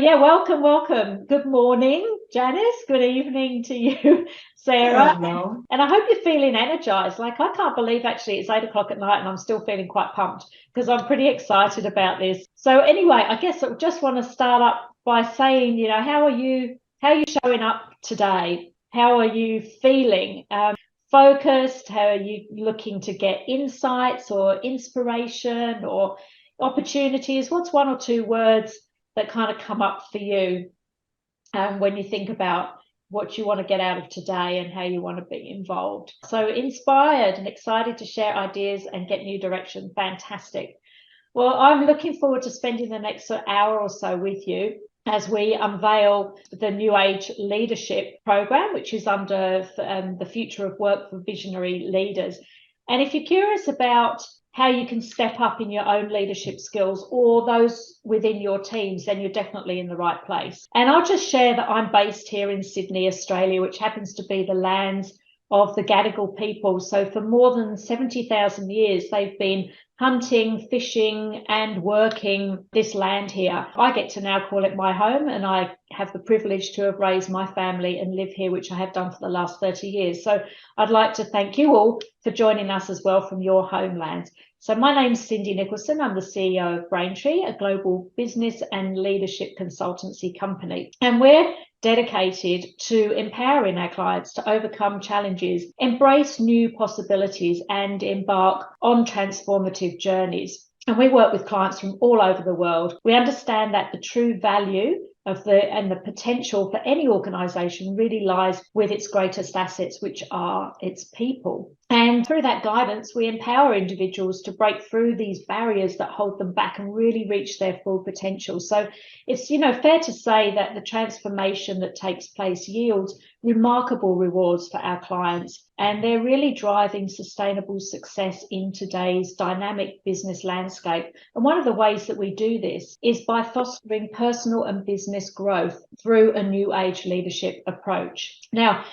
yeah, welcome. Good morning, Janice. Good evening to you, Sarah. Hello. And I hope you're feeling energized. Like, I can't believe actually it's 8 o'clock at night and I'm still feeling quite pumped because I'm pretty excited about this. So anyway, I guess I just want to start up by saying, how are you showing up today? How are you feeling? Focused? How are you looking to get insights or inspiration or opportunities? What's one or two words that kind of come up for you when you think about what you want to get out of today and how you want to be involved? So inspired and excited to share ideas and get new direction. Fantastic. Well, I'm looking forward to spending the next hour or so with you as we unveil the New Age Leadership Program, which is under the Future of Work for Visionary Leaders. And if you're curious about how you can step up in your own leadership skills or those within your teams, then you're definitely in the right place. And I'll just share that I'm based here in Sydney, Australia, which happens to be the lands of the Gadigal people. So for more than 70,000 years, they've been hunting, fishing, and working this land here. I get to now call it my home, and I have the privilege to have raised my family and live here, which I have done for the last 30 years. So I'd like to thank you all for joining us as well from your homelands. So my name's Cindy Nicholson. I'm the CEO of Braintree, a global business and leadership consultancy company. And we're dedicated to empowering our clients to overcome challenges, embrace new possibilities, and embark on transformative journeys. And we work with clients from all over the world. We understand that the true value of the potential for any organization really lies with its greatest assets, which are its people. And through that guidance, we empower individuals to break through these barriers that hold them back and really reach their full potential. So it's, fair to say that the transformation that takes place yields remarkable rewards for our clients, and they're really driving sustainable success in today's dynamic business landscape. And one of the ways that we do this is by fostering personal and business growth through a new age leadership approach. Now,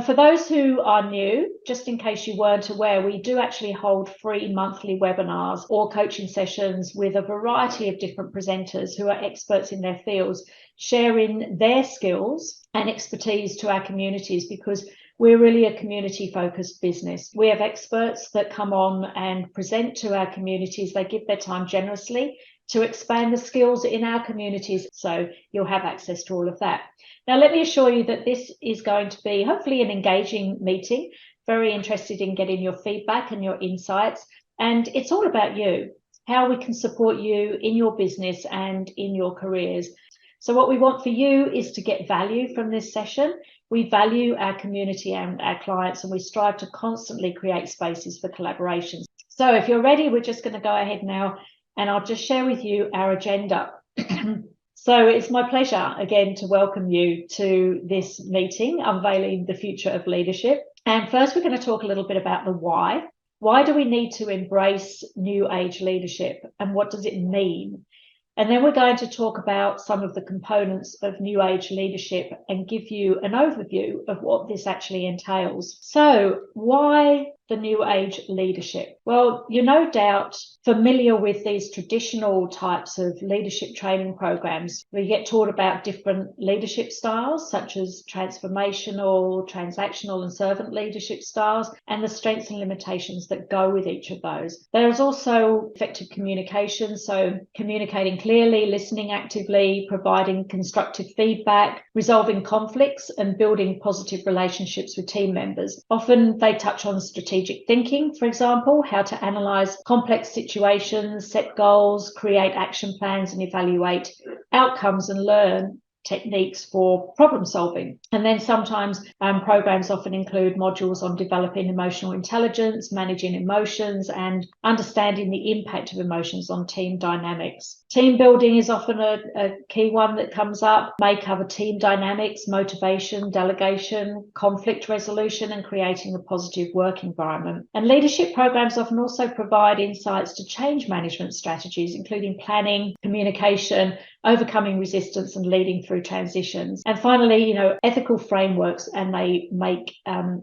for those who are new, just in case you weren't aware, we do actually hold free monthly webinars or coaching sessions with a variety of different presenters who are experts in their fields, sharing their skills and expertise to our communities, because we're really a community-focused business. We have experts that come on and present to our communities. They give their time generously to expand the skills in our communities, so you'll have access to all of that. Now, let me assure you that this is going to be hopefully an engaging meeting. Very interested in getting your feedback and your insights. And it's all about you, how we can support you in your business and in your careers. So what we want for you is to get value from this session. We value our community and our clients, and we strive to constantly create spaces for collaborations. So if you're ready, we're just going to go ahead now, and I'll just share with you our agenda. So it's my pleasure again to welcome you to this meeting, Unveiling the Future of Leadership. And first, we're going to talk a little bit about the why. Why do we need to embrace new age leadership, and what does it mean? And then we're going to talk about some of the components of new age leadership and give you an overview of what this actually entails. So why the new age leadership? Well, you're no doubt familiar with these traditional types of leadership training programs where you get taught about different leadership styles, such as transformational, transactional, and servant leadership styles, and the strengths and limitations that go with each of those. There's also effective communication, so communicating clearly, listening actively, providing constructive feedback, resolving conflicts, and building positive relationships with team members. Often they touch on strategic thinking, for example, how to analyze complex situations, set goals, create action plans, and evaluate outcomes and learn techniques for problem solving. And then sometimes programs often include modules on developing emotional intelligence, managing emotions, and understanding the impact of emotions on team dynamics. Team building is often a key one that comes up, may cover team dynamics, motivation, delegation, conflict resolution, and creating a positive work environment. And leadership programs often also provide insights to change management strategies, including planning, communication, overcoming resistance and leading through transitions. And finally, ethical frameworks, and they make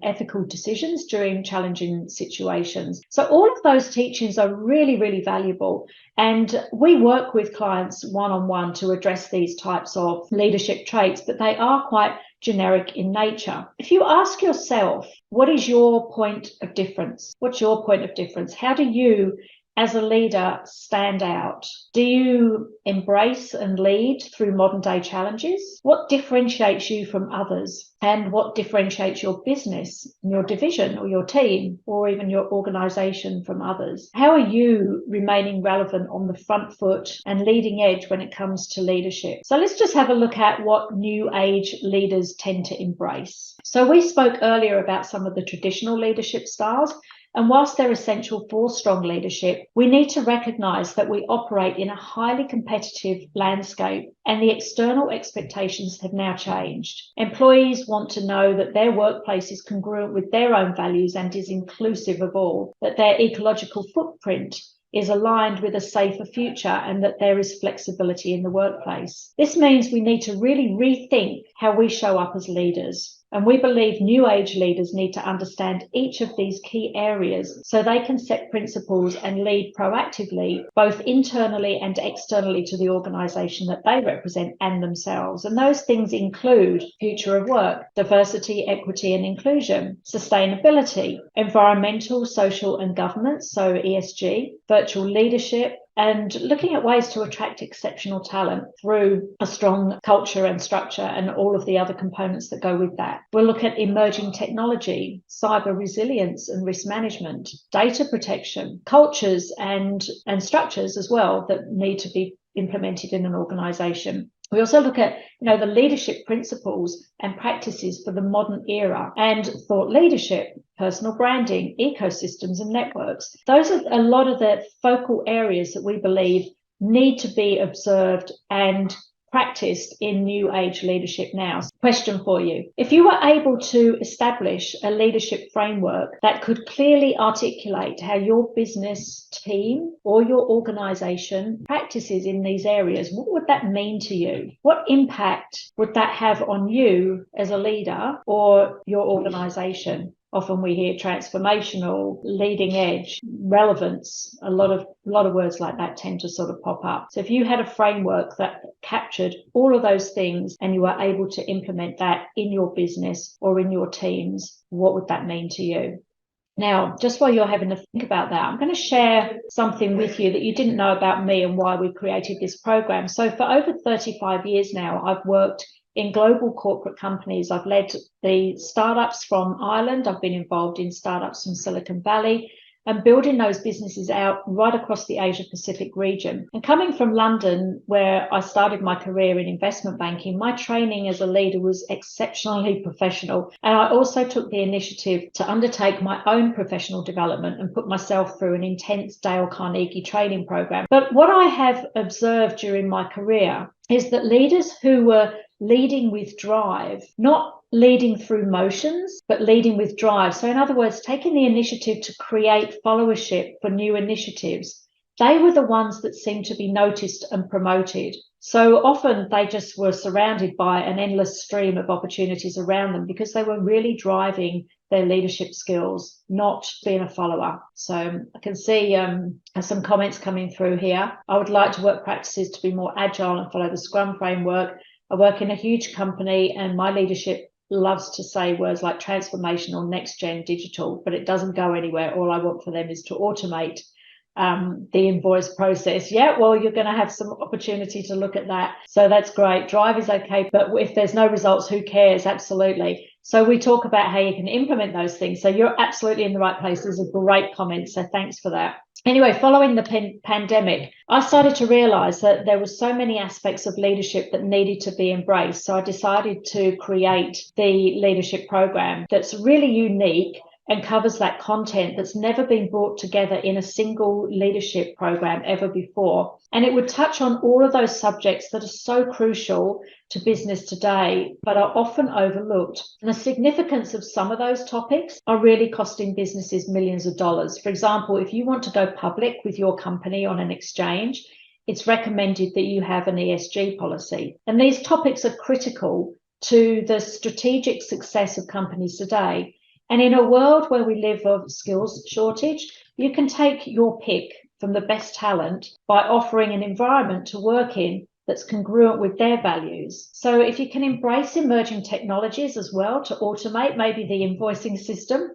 ethical decisions during challenging situations. So all of those teachings are really, really valuable. And we work with clients one-on-one to address these types of leadership traits, but they are quite generic in nature. If you ask yourself, what is your point of difference? What's your point of difference? How do you, as a leader, stand out? Do you embrace and lead through modern day challenges? What differentiates you from others? And what differentiates your business, your division, or your team, or even your organization from others? How are you remaining relevant on the front foot and leading edge when it comes to leadership? So let's just have a look at what new age leaders tend to embrace. So we spoke earlier about some of the traditional leadership styles. And whilst they're essential for strong leadership, we need to recognise that we operate in a highly competitive landscape, and the external expectations have now changed. Employees want to know that their workplace is congruent with their own values and is inclusive of all, that their ecological footprint is aligned with a safer future, and that there is flexibility in the workplace. This means we need to really rethink how we show up as leaders. And we believe new age leaders need to understand each of these key areas so they can set principles and lead proactively, both internally and externally to the organisation that they represent and themselves. And those things include future of work, diversity, equity and inclusion, sustainability, environmental, social and governance, so ESG, virtual leadership, and looking at ways to attract exceptional talent through a strong culture and structure and all of the other components that go with that. We'll look at emerging technology, cyber resilience and risk management, data protection, cultures and structures as well that need to be implemented in an organisation. We also look at, the leadership principles and practices for the modern era, and thought leadership, personal branding, ecosystems and networks. Those are a lot of the focal areas that we believe need to be observed and practiced in new age leadership now. Question for you. If you were able to establish a leadership framework that could clearly articulate how your business team or your organization practices in these areas, what would that mean to you? What impact would that have on you as a leader or your organization? Often we hear transformational, leading edge, relevance. A lot of words like that tend to sort of pop up. So if you had a framework that captured all of those things and you were able to implement that in your business or in your teams, what would that mean to you? Now, just while you're having to think about that, I'm going to share something with you that you didn't know about me and why we created this program. So for over 35 years now, I've worked in global corporate companies. I've led the startups from Ireland. I've been involved in startups from Silicon Valley and building those businesses out right across the Asia Pacific region. And coming from London, where I started my career in investment banking, my training as a leader was exceptionally professional. And I also took the initiative to undertake my own professional development and put myself through an intense Dale Carnegie training program. But what I have observed during my career is that leaders who were leading with drive, not leading through motions, but leading with drive. So in other words, taking the initiative to create followership for new initiatives, they were the ones that seemed to be noticed and promoted. So often they just were surrounded by an endless stream of opportunities around them because they were really driving their leadership skills, not being a follower. So I can see some comments coming through here. I would like to work practices to be more agile and follow the Scrum framework. I work in a huge company and my leadership loves to say words like transformational, next gen, digital, but it doesn't go anywhere. All I want for them is to automate the invoice process. Yeah, well, you're going to have some opportunity to look at that. So that's great. Drive is okay, but if there's no results, who cares? Absolutely. So we talk about how you can implement those things. So you're absolutely in the right place. There's a great comment. So thanks for that. Anyway, following the pandemic, I started to realize that there were so many aspects of leadership that needed to be embraced. So I decided to create the leadership program that's really unique and covers that content that's never been brought together in a single leadership program ever before. And it would touch on all of those subjects that are so crucial to business today, but are often overlooked. And the significance of some of those topics are really costing businesses millions of dollars. For example, if you want to go public with your company on an exchange, it's recommended that you have an ESG policy. And these topics are critical to the strategic success of companies today. And in a world where we live of skills shortage, you can take your pick from the best talent by offering an environment to work in that's congruent with their values. So if you can embrace emerging technologies as well to automate maybe the invoicing system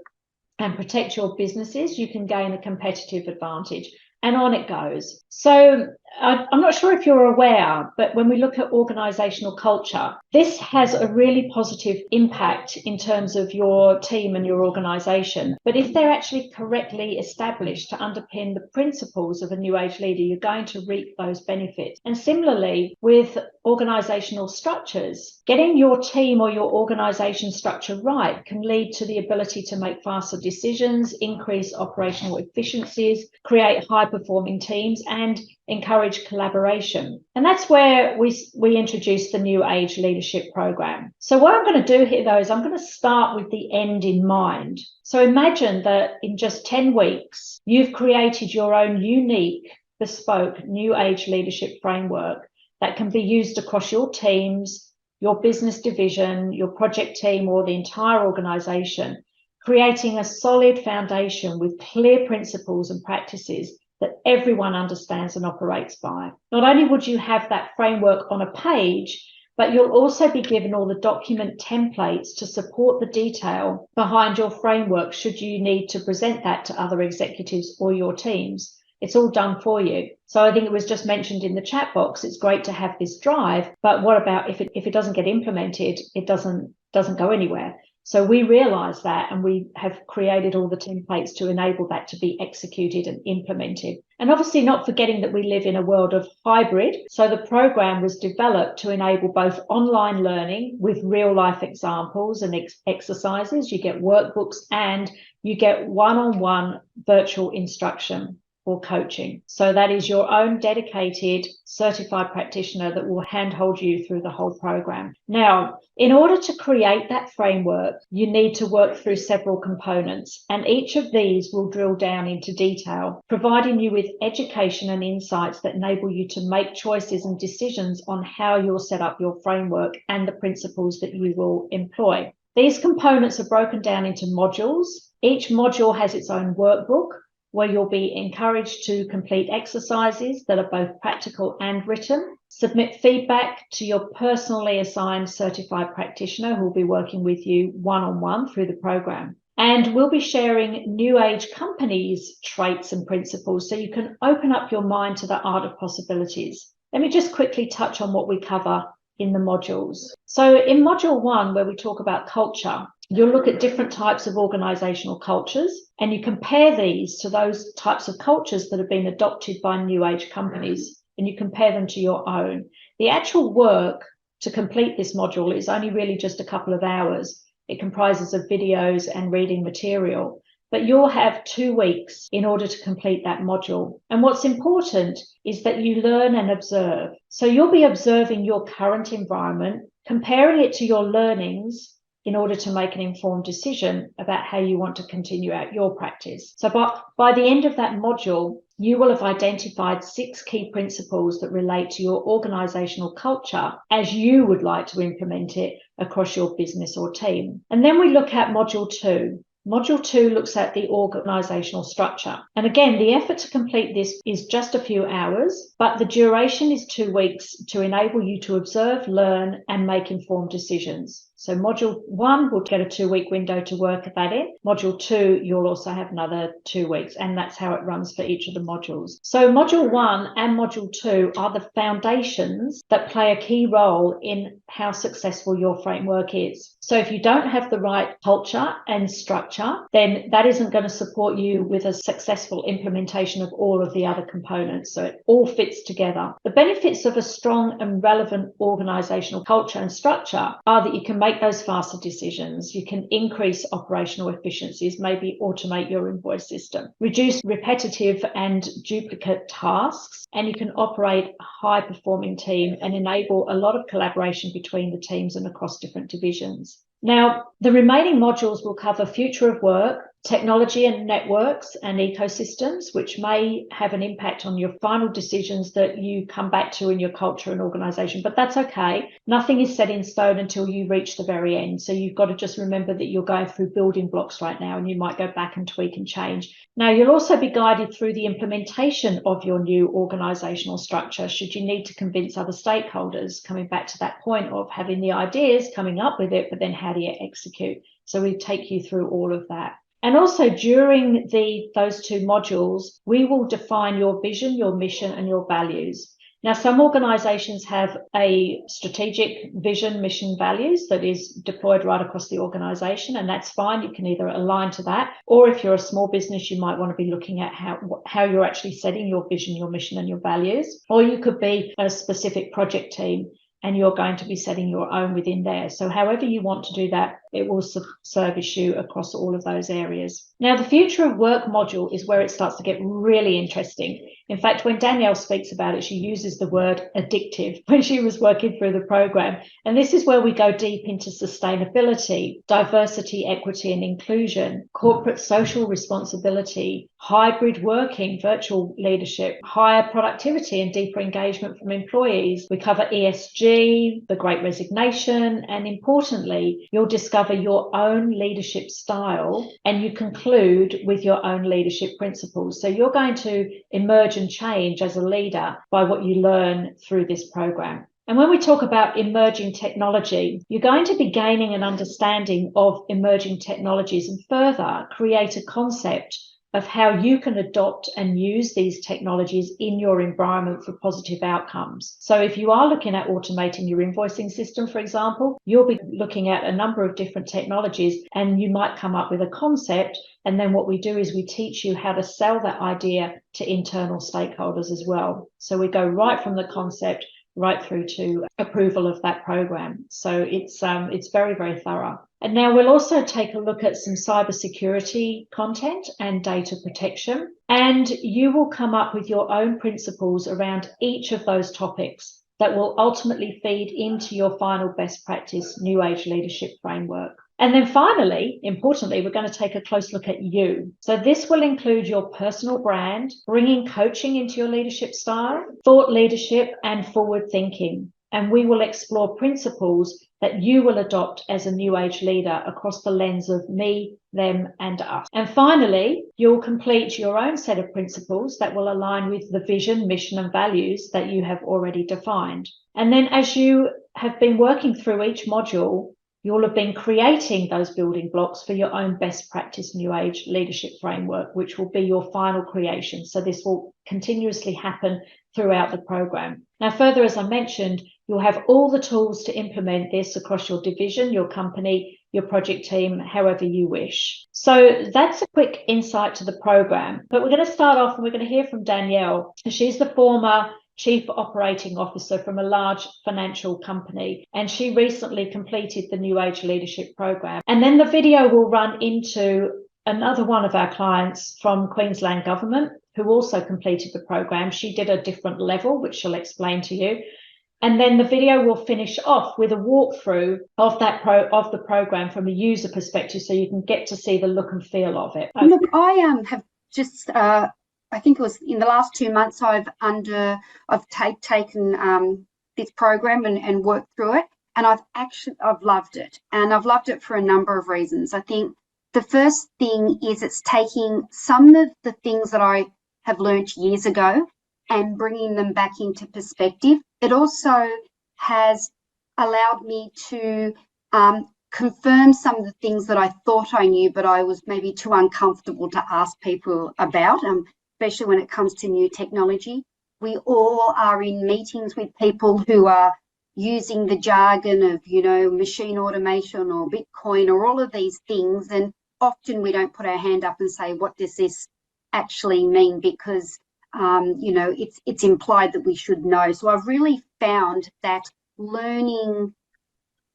and protect your businesses, you can gain a competitive advantage. And on it goes. So I'm not sure if you're aware, but when we look at organizational culture, this has a really positive impact in terms of your team and your organization. But if they're actually correctly established to underpin the principles of a new age leader, you're going to reap those benefits. And similarly, with organizational structures, getting your team or your organization structure right can lead to the ability to make faster decisions, increase operational efficiencies, create high-performing teams, and encourage collaboration. And that's where we introduced the New Age Leadership Program. So what I'm going to do here, though, is I'm going to start with the end in mind. So imagine that in just 10 weeks, you've created your own unique, bespoke New Age leadership framework that can be used across your teams, your business division, your project team, or the entire organization, creating a solid foundation with clear principles and practices that everyone understands and operates by. Not only would you have that framework on a page, but you'll also be given all the document templates to support the detail behind your framework should you need to present that to other executives or your teams. It's all done for you. So I think it was just mentioned in the chat box, it's great to have this drive, but what about if it doesn't get implemented, it doesn't go anywhere. So we realize that, and we have created all the templates to enable that to be executed and implemented. And obviously not forgetting that we live in a world of hybrid. So the program was developed to enable both online learning with real life examples and exercises. You get workbooks and you get one-on-one virtual instruction or coaching. So that is your own dedicated certified practitioner that will handhold you through the whole program. Now, in order to create that framework, you need to work through several components, and each of these will drill down into detail, providing you with education and insights that enable you to make choices and decisions on how you'll set up your framework and the principles that you will employ. These components are broken down into modules. Each module has its own workbook, where you'll be encouraged to complete exercises that are both practical and written, submit feedback to your personally assigned certified practitioner who will be working with you one-on-one through the program. And we'll be sharing new age companies' traits and principles so you can open up your mind to the art of possibilities. Let me just quickly touch on what we cover in the modules. So in module 1, where we talk about culture, you'll look at different types of organizational cultures, and you compare these to those types of cultures that have been adopted by new age companies, and you compare them to your own. The actual work to complete this module is only really just a couple of hours. It comprises of videos and reading material, but you'll have 2 weeks in order to complete that module. And what's important is that you learn and observe. So you'll be observing your current environment, comparing it to your learnings, in order to make an informed decision about how you want to continue out your practice. So by the end of that module, you will have identified 6 key principles that relate to your organizational culture as you would like to implement it across your business or team. And then we look at module 2. Module 2 looks at the organizational structure. And again, the effort to complete this is just a few hours, but the duration is 2 weeks to enable you to observe, learn, and make informed decisions. So module 1 will get a 2-week window to work that in. Module 2, you'll also have another 2 weeks, and that's how it runs for each of the modules. So module 1 and module 2 are the foundations that play a key role in how successful your framework is. So if you don't have the right culture and structure, then that isn't going to support you with a successful implementation of all of the other components. So it all fits together. The benefits of a strong and relevant organizational culture and structure are that you can make those faster decisions, you can increase operational efficiencies, maybe automate your invoice system, reduce repetitive and duplicate tasks, and you can operate a high-performing team and enable a lot of collaboration between the teams and across different divisions. Now, the remaining modules will cover future of work, technology and networks and ecosystems, which may have an impact on your final decisions that you come back to in your culture and organization. But that's okay. Nothing is set in stone until you reach the very end. So you've got to just remember that you're going through building blocks right now, and you might go back and tweak and change. Now, you'll also be guided through the implementation of your new organizational structure, should you need to convince other stakeholders, coming back to that point of having the ideas, coming up with it, but then how do you execute? So we take you through all of that. And also during those two modules, we will define your vision, your mission, and your values. Now, some organizations have a strategic vision, mission, values that is deployed right across the organization, and that's fine. You can either align to that, or if you're a small business, you might want to be looking at how you're actually setting your vision, your mission, and your values. Or you could be a specific project team, and you're going to be setting your own within there. So however you want to do that, it will service you across all of those areas. Now, the future of work module is where it starts to get really interesting. In fact, when Danielle speaks about it, she uses the word addictive when she was working through the program. And this is where we go deep into sustainability, diversity, equity, and inclusion, corporate social responsibility, hybrid working, virtual leadership, higher productivity and deeper engagement from employees. We cover ESG, the Great Resignation, and importantly, you'll discover your own leadership style, and you conclude with your own leadership principles. So you're going to emerge and change as a leader by what you learn through this program. And when we talk about emerging technology, you're going to be gaining an understanding of emerging technologies and further create a concept of how you can adopt and use these technologies in your environment for positive outcomes. So if you are looking at automating your invoicing system, for example, you'll be looking at a number of different technologies, and you might come up with a concept. And then what we do is we teach you how to sell that idea to internal stakeholders as well. So we go right from the concept right through to approval of that program. So it's very, very thorough. And now we'll also take a look at some cybersecurity content and data protection. And you will come up with your own principles around each of those topics that will ultimately feed into your final best practice New Age leadership framework. And then finally, importantly, we're going to take a close look at you. So this will include your personal brand, bringing coaching into your leadership style, thought leadership, and forward thinking. And we will explore principles that you will adopt as a New Age leader across the lens of me, them, and us. And finally, you'll complete your own set of principles that will align with the vision, mission, and values that you have already defined. And then as you have been working through each module, you'll have been creating those building blocks for your own best practice New Age leadership framework, which will be your final creation. So this will continuously happen throughout the program. Now, further, as I mentioned, you'll have all the tools to implement this across your division, your company, your project team, however you wish. So that's a quick insight to the program. But we're going to start off and we're going to hear from Danielle. She's the former Chief Operating Officer from a large financial company, and she recently completed the New Age Leadership Program. And then the video will run into another one of our clients from Queensland Government who also completed the program. She did a different level, which she'll explain to you. And then the video will finish off with a walkthrough of the program from a user perspective, so you can get to see the look and feel of it. Okay. Look, I have just I think it was in the last 2 months I've taken this program and worked through it, and I've loved it, and I've loved it for a number of reasons. I think the first thing is it's taking some of the things that I have learned years ago and bringing them back into perspective. It also has allowed me to confirm some of the things that I thought I knew, but I was maybe too uncomfortable to ask people about, especially when it comes to new technology. We all are in meetings with people who are using the jargon of, machine automation or Bitcoin or all of these things, and often we don't put our hand up and say, what does this actually mean? Because it's implied that we should know. So I've really found that learning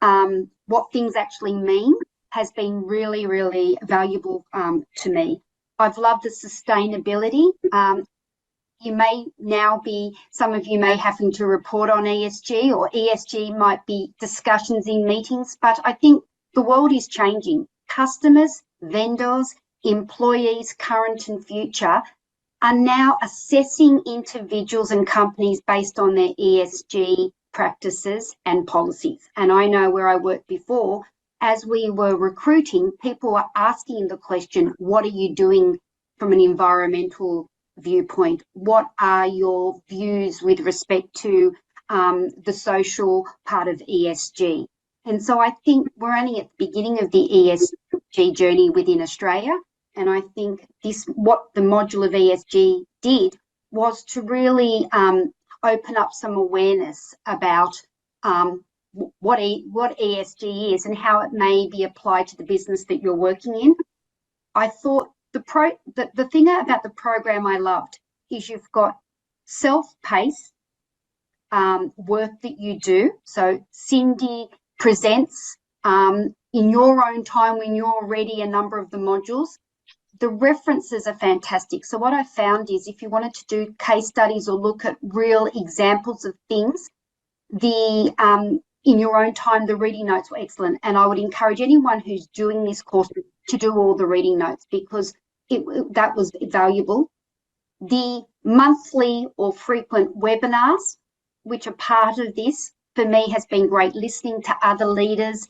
what things actually mean has been really, really valuable to me. I've loved the sustainability. You may now be, some of you may having to report on ESG, or ESG might be discussions in meetings, but I think the world is changing. Customers, vendors, employees, current and future, are now assessing individuals and companies based on their ESG practices and policies. And I know where I worked before, as we were recruiting, people were asking the question, what are you doing from an environmental viewpoint? What are your views with respect to the social part of ESG? And so I think we're only at the beginning of the ESG journey within Australia. And I think what the module of ESG did was to really open up some awareness about what ESG is and how it may be applied to the business that you're working in. I thought the thing about the program I loved is you've got self-paced work that you do. So Cindy presents in your own time when you're ready a number of the modules. The references are fantastic. So what I found is if you wanted to do case studies or look at real examples of things, in your own time, the reading notes were excellent. And I would encourage anyone who's doing this course to do all the reading notes because that was valuable. The monthly or frequent webinars, which are part of this, for me has been great. Listening to other leaders,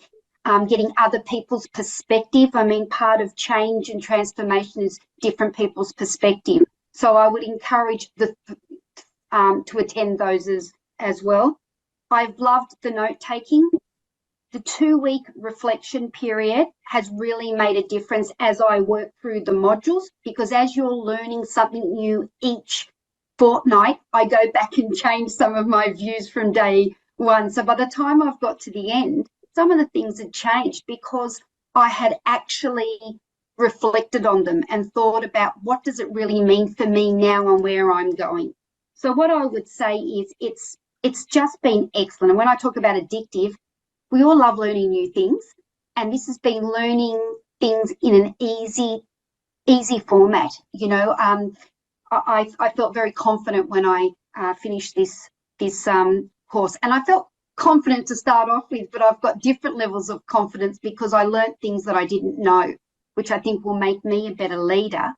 getting other people's perspective. I mean, part of change and transformation is different people's perspective. So I would encourage to attend those as well. I've loved the note-taking. The 2-week reflection period has really made a difference as I work through the modules, because as you're learning something new each fortnight, I go back and change some of my views from day one. So by the time I've got to the end, some of the things had changed because I had actually reflected on them and thought about what does it really mean for me now and where I'm going. So what I would say is it's just been excellent. And when I talk about addictive, we all love learning new things. And this has been learning things in an easy format. You know, I felt very confident when I finished this course. And I felt confident to start off with, but I've got different levels of confidence because I learned things that I didn't know, which I think will make me a better leader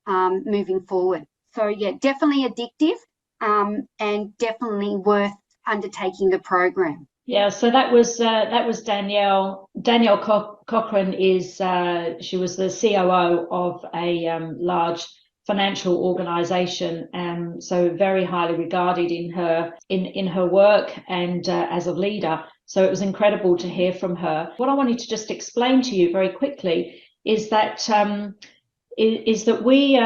moving forward. So yeah, definitely addictive and definitely worth undertaking the program. Yeah, so that was Danielle. Danielle Cochran is she was the COO of a large financial organization, so very highly regarded in her work and as a leader. So it was incredible to hear from her. What I wanted to just explain to you very quickly is that we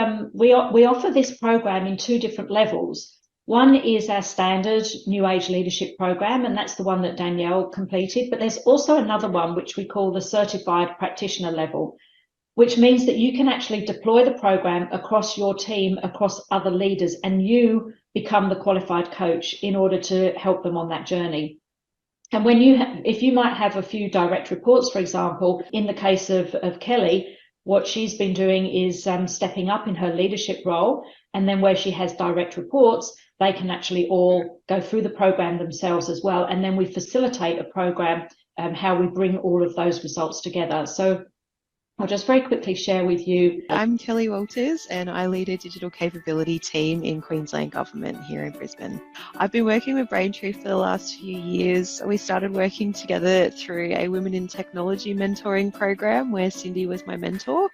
offer this program in 2 different levels. One is our standard New Age Leadership Program, and that's the one that Danielle completed. But there's also another one which we call the Certified Practitioner level, which means that you can actually deploy the program across your team, across other leaders, and you become the qualified coach in order to help them on that journey. And if you might have a few direct reports, for example, in the case of Kelly, what she's been doing is stepping up in her leadership role. And then where she has direct reports, they can actually all go through the program themselves as well. And then we facilitate a program, how we bring all of those results together. So I'll just very quickly share with you. I'm Kelly Walters and I lead a digital capability team in Queensland Government here in Brisbane. I've been working with Braintree for the last few years. We started working together through a Women in Technology mentoring program where Cindy was my mentor.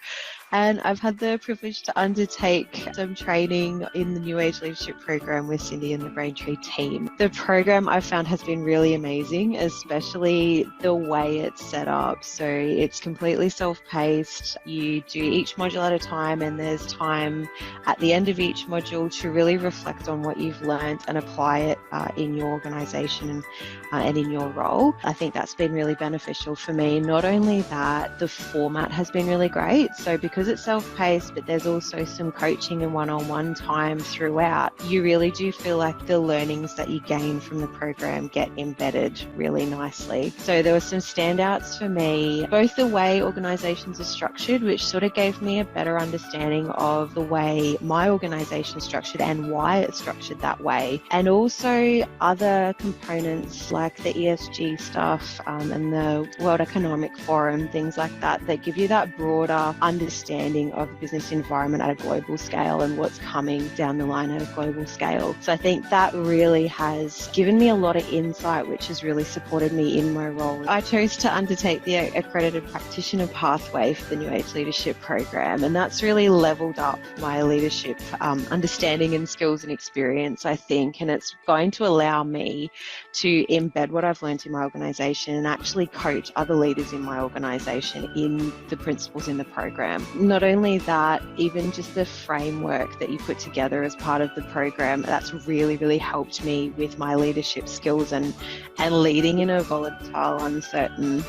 And I've had the privilege to undertake some training in the New Age Leadership Program with Cindy and the Braintree team. The program I've found has been really amazing, especially the way it's set up. So it's completely self-paced. You do each module at a time, and there's time at the end of each module to really reflect on what you've learned and apply it in your organisation and in your role. I think that's been really beneficial for me. Not only that, the format has been really great. So because it's self-paced, but there's also some coaching and one-on-one time throughout, you really do feel like the learnings that you gain from the program get embedded really nicely. So there were some standouts for me, both the way organisations are structured, which sort of gave me a better understanding of the way my organisation is structured and why it's structured that way, and also other components like the ESG stuff and the World Economic Forum, things like that, that give you that broader understanding understanding of the business environment at a global scale and what's coming down the line at a global scale. So I think that really has given me a lot of insight, which has really supported me in my role. I chose to undertake the accredited practitioner pathway for the New Age Leadership Program, and that's really leveled up my leadership understanding and skills and experience, I think, and it's going to allow me to embed what I've learned in my organisation and actually coach other leaders in my organisation in the principles in the program. Not only that, even just the framework that you put together as part of the program, that's really, really helped me with my leadership skills and leading in a volatile, uncertain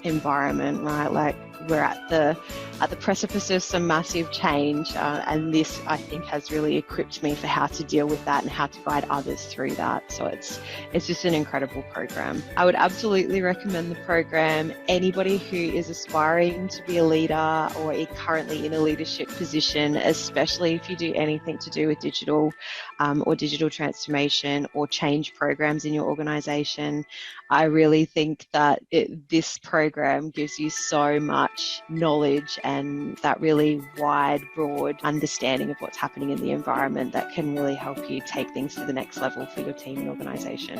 environment, right? Like, we're at the precipice of some massive change, and this, I think, has really equipped me for how to deal with that and how to guide others through that. So it's just an incredible program. I would absolutely recommend the program. Anybody who is aspiring to be a leader or is currently in a leadership position, especially if you do anything to do with digital or digital transformation or change programs in your organization, I really think that this program gives you so much knowledge and that really wide, broad understanding of what's happening in the environment that can really help you take things to the next level for your team and organisation.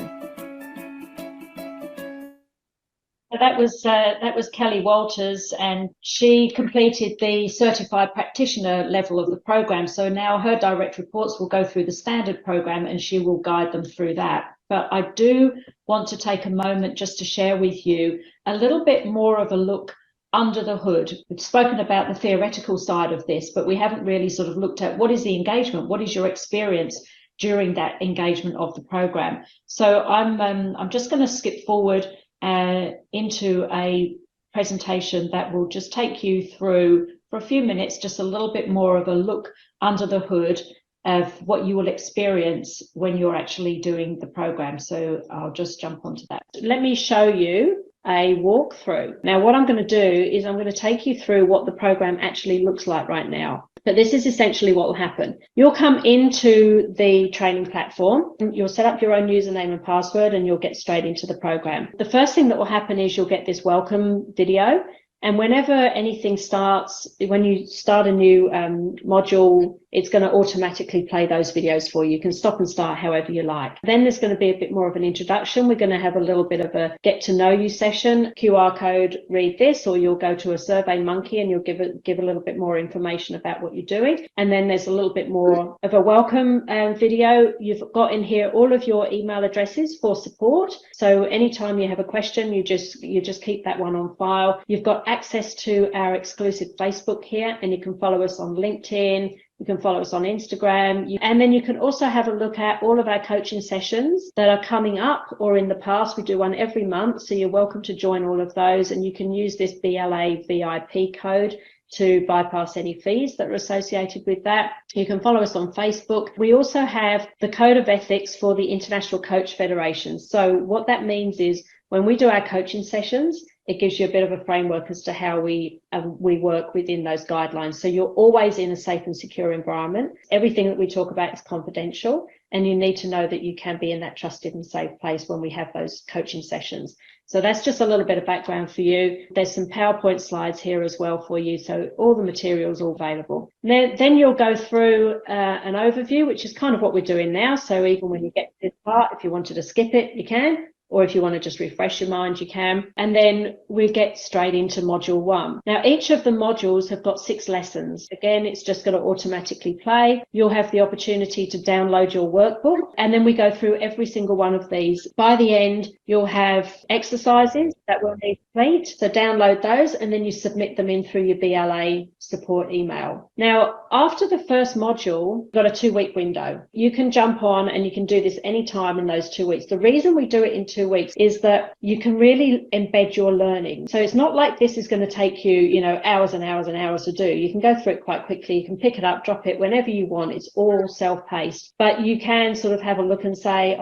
That was Kelly Walters, and she completed the certified practitioner level of the program. So now her direct reports will go through the standard program and she will guide them through that. But I do want to take a moment just to share with you a little bit more of a look under the hood. We've spoken about the theoretical side of this, but we haven't really sort of looked at what is the engagement, what is your experience during that engagement of the program. So I'm just going to skip forward into a presentation that will just take you through for a few minutes, just a little bit more of a look under the hood of what you will experience when you're actually doing the program. So I'll just jump onto that. Let me show you a walkthrough. Now, what I'm going to do is I'm going to take you through what the program actually looks like right now. But this is essentially what will happen. You'll come into the training platform, you'll set up your own username and password, and you'll get straight into the program. The first thing that will happen is you'll get this welcome video. And whenever anything starts, when you start a new module, it's going to automatically play those videos for you. You can stop and start however you like. Then there's going to be a bit more of an introduction. We're going to have a little bit of a get to know you session. QR code, read this, or you'll go to a Survey Monkey and you'll give a little bit more information about what you're doing. And then there's a little bit more of a welcome video. You've got in here all of your email addresses for support. So anytime you have a question, you just keep that one on file. You've got access to our exclusive Facebook here, and you can follow us on LinkedIn. You can follow us on Instagram, and then you can also have a look at all of our coaching sessions that are coming up, or in the past. We do one every month, so you're welcome to join all of those, and you can use this BLA VIP code to bypass any fees that are associated with that. You can follow us on Facebook. We also have the Code of Ethics for the International Coach Federation. So what that means is when we do our coaching sessions, it gives you a bit of a framework as to how we work within those guidelines. So you're always in a safe and secure environment. Everything that we talk about is confidential, and you need to know that you can be in that trusted and safe place when we have those coaching sessions. So that's just a little bit of background for you. There's some PowerPoint slides here as well for you. So all the materials are available. Then you'll go through an overview, which is kind of what we're doing now. So even when you get to this part, if you wanted to skip it, you can. Or if you want to just refresh your mind, you can. And then we get straight into module 1. Now, each of the modules have got 6 lessons. Again, it's just going to automatically play. You'll have the opportunity to download your workbook, and then we go through every single one of these. By the end, you'll have exercises that we'll need to complete. So download those, and then you submit them in through your BLA support email. Now, after the first module, you've got a 2-week window. You can jump on and you can do this anytime in those 2 weeks. The reason we do it in 2 weeks is that you can really embed your learning. So it's not like this is going to take you, hours and hours and hours to do. You can go through it quite quickly. You can pick it up, drop it whenever you want. It's all self-paced, but you can sort of have a look and say,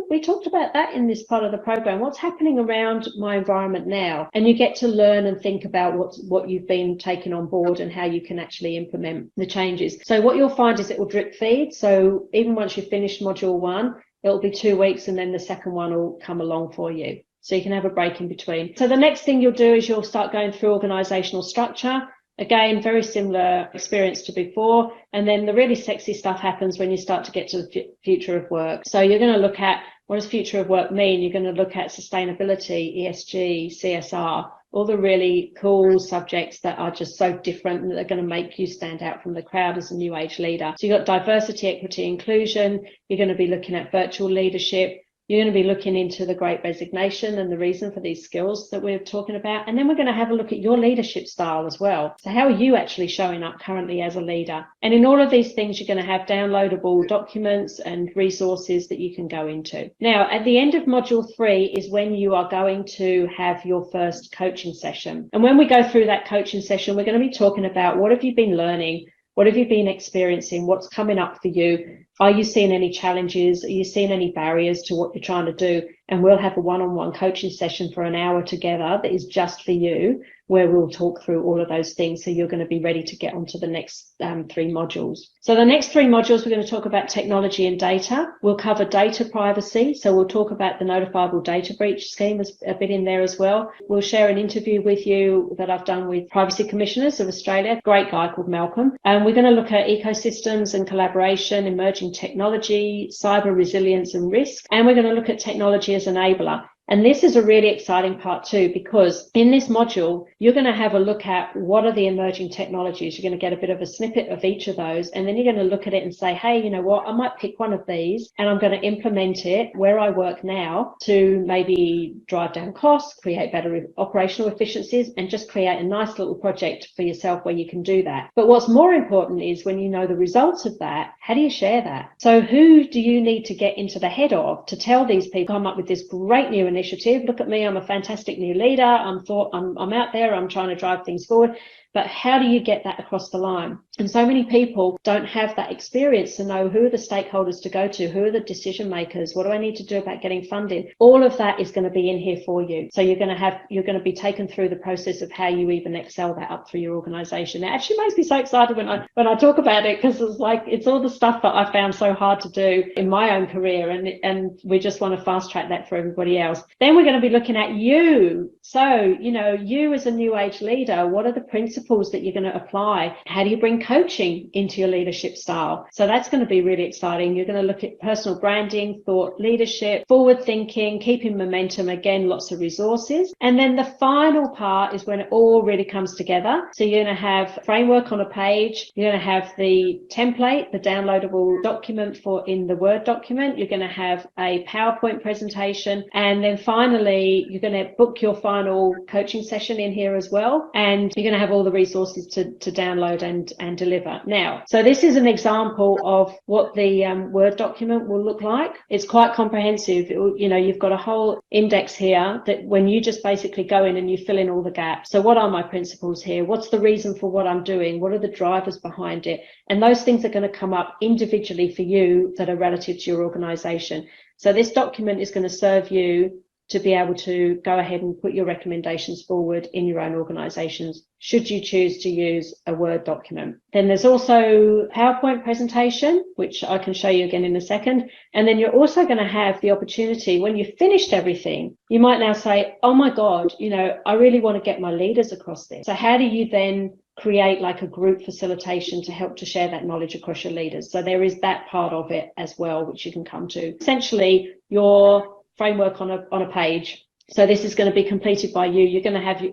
we talked about that in this part of the program. What's happening around my environment now? And you get to learn and think about what you've been taking on board and how you can actually implement the changes. So what you'll find is it will drip feed. So even once you've finished module 1, it'll be 2 weeks, and then the second one will come along for you. So you can have a break in between. So the next thing you'll do is you'll start going through organizational structure. Again, very similar experience to before. And then the really sexy stuff happens when you start to get to the future of work. So you're going to look at, what does future of work mean? You're going to look at sustainability, ESG, CSR, all the really cool subjects that are just so different and that are going to make you stand out from the crowd as a new age leader. So you've got diversity, equity, inclusion. You're going to be looking at virtual leadership. You're going to be looking into the Great Resignation and the reason for these skills that we're talking about. And then we're going to have a look at your leadership style as well. So how are you actually showing up currently as a leader? And in all of these things, you're going to have downloadable documents and resources that you can go into. Now, at the end of module 3 is when you are going to have your first coaching session. And when we go through that coaching session, we're going to be talking about what have you been learning? What have you been experiencing? What's coming up for you? Are you seeing any challenges? Are you seeing any barriers to what you're trying to do? And we'll have a one-on-one coaching session for an hour together that is just for you, where we'll talk through all of those things. So you're going to be ready to get onto the next 3 modules. So the next 3 modules, we're going to talk about technology and data. We'll cover data privacy. So we'll talk about the notifiable data breach scheme as a bit in there as well. We'll share an interview with you that I've done with Privacy Commissioners of Australia, great guy called Malcolm. And we're going to look at ecosystems and collaboration, emerging technology, cyber resilience and risk. And we're going to look at technology as enabler. And this is a really exciting part too, because in this module, you're going to have a look at what are the emerging technologies. You're going to get a bit of a snippet of each of those. And then you're going to look at it and say, hey, you know what, I might pick one of these and I'm going to implement it where I work now to maybe drive down costs, create better operational efficiencies, and just create a nice little project for yourself where you can do that. But what's more important is when you know the results of that, how do you share that? So who do you need to get into the head of to tell these people, come up with this great new initiative? Look at me, I'm a fantastic new leader. I'm out there, I'm trying to drive things forward. But how do you get that across the line? And so many people don't have that experience to know who are the stakeholders to go to, who are the decision makers, what do I need to do about getting funding? All of that is going to be in here for you. So you're going to be taken through the process of how you even excel that up through your organization. It actually makes me so excited when I talk about it, because it's all the stuff that I found so hard to do in my own career, and we just want to fast track that for everybody else. Then we're going to be looking at you. So, you as a new age leader, what are the principles that you're going to apply? How do you bring coaching into your leadership style? So that's going to be really exciting. You're going to look at personal branding, thought leadership, forward thinking, keeping momentum, again, lots of resources. And then the final part is when it all really comes together. So you're going to have framework on a page. You're going to have the template, the downloadable document in the Word document. You're going to have a PowerPoint presentation. And then finally, you're going to book your final coaching session in here as well. And you're going to have all the resources to download and deliver. Now, so this is an example of what the Word document will look like. It's quite comprehensive. You've got a whole index here that when you just basically go in and you fill in all the gaps. So what are my principles here? What's the reason for what I'm doing? What are the drivers behind it? And those things are going to come up individually for you that are relative to your organization. So this document is going to serve you to be able to go ahead and put your recommendations forward in your own organizations, should you choose to use a Word document. Then there's also PowerPoint presentation, which I can show you again in a second. And then you're also going to have the opportunity, when you've finished everything, you might now say, oh my God, I really want to get my leaders across this. So how do you then create like a group facilitation to help to share that knowledge across your leaders? So there is that part of it as well, which you can come to. Essentially, your framework on a page. So this is going to be completed by you.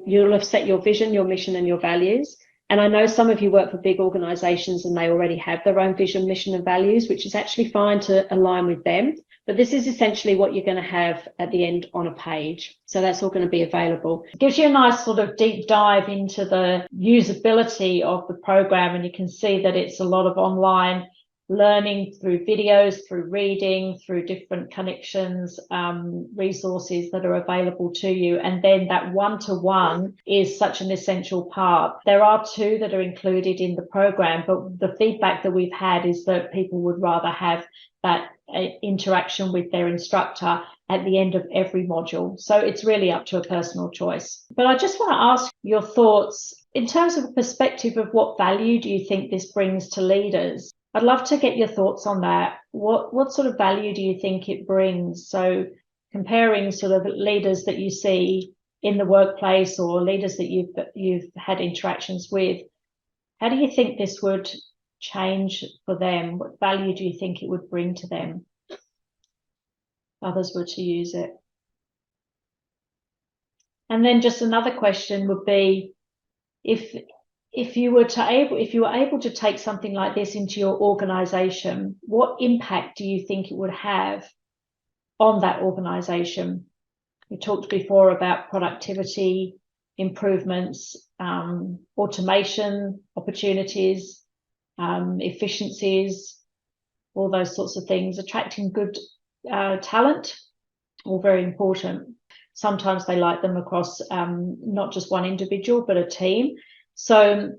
You'll have set your vision, your mission, and your values. And I know some of you work for big organizations and they already have their own vision, mission, and values, which is actually fine to align with them. But this is essentially what you're going to have at the end on a page. So that's all going to be available. It gives you a nice sort of deep dive into the usability of the program. And you can see that it's a lot of online learning through videos, through reading, through different connections, resources that are available to you. And then that one-to-one is such an essential part. There are 2 that are included in the program, but the feedback that we've had is that people would rather have that interaction with their instructor at the end of every module. So it's really up to a personal choice. But I just want to ask your thoughts in terms of a perspective of what value do you think this brings to leaders? I'd love to get your thoughts on that. What sort of value do you think it brings? So comparing sort of leaders that you see in the workplace or leaders that you've had interactions with, How do you think this would change for them? What value do you think it would bring to them if others were to use it? And then just another question would be, if you were able to take something like this into your organization, what impact do you think it would have on that organization? We talked before about productivity improvements, automation opportunities, efficiencies, all those sorts of things. Attracting good talent, all very important. Sometimes they like them across not just one individual, but a team. So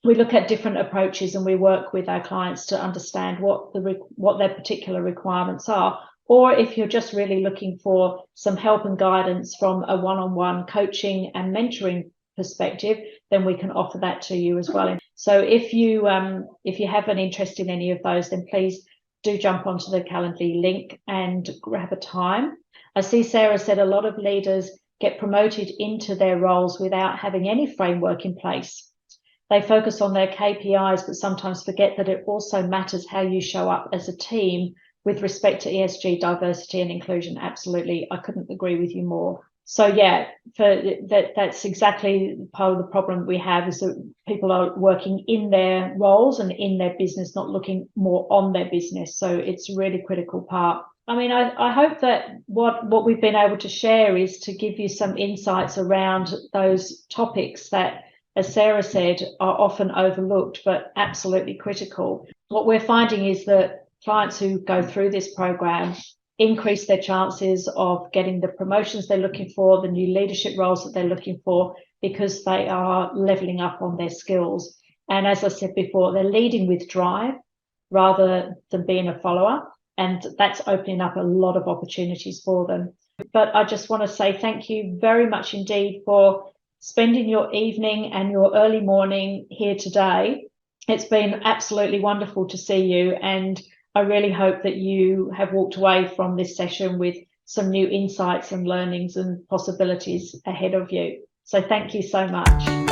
we look at different approaches and we work with our clients to understand what their particular requirements are. Or if you're just really looking for some help and guidance from a one-on-one coaching and mentoring perspective, then we can offer that to you as well. So if you have an interest in any of those, then please do jump onto the Calendly link and grab a time. I see Sarah said a lot of leaders get promoted into their roles without having any framework in place. They focus on their KPIs, but sometimes forget that it also matters how you show up as a team with respect to ESG, diversity and inclusion. Absolutely. I couldn't agree with you more. So yeah, that's exactly part of the problem we have, is that people are working in their roles and in their business, not looking more on their business. So it's a really critical part. I mean, I hope that what we've been able to share is to give you some insights around those topics that, as Sarah said, are often overlooked, but absolutely critical. What we're finding is that clients who go through this program increase their chances of getting the promotions they're looking for, the new leadership roles that they're looking for, because they are leveling up on their skills. And as I said before, they're leading with drive rather than being a follower. And that's opening up a lot of opportunities for them. But I just want to say thank you very much indeed for spending your evening and your early morning here today. It's been absolutely wonderful to see you, and I really hope that you have walked away from this session with some new insights and learnings and possibilities ahead of you. So thank you so much.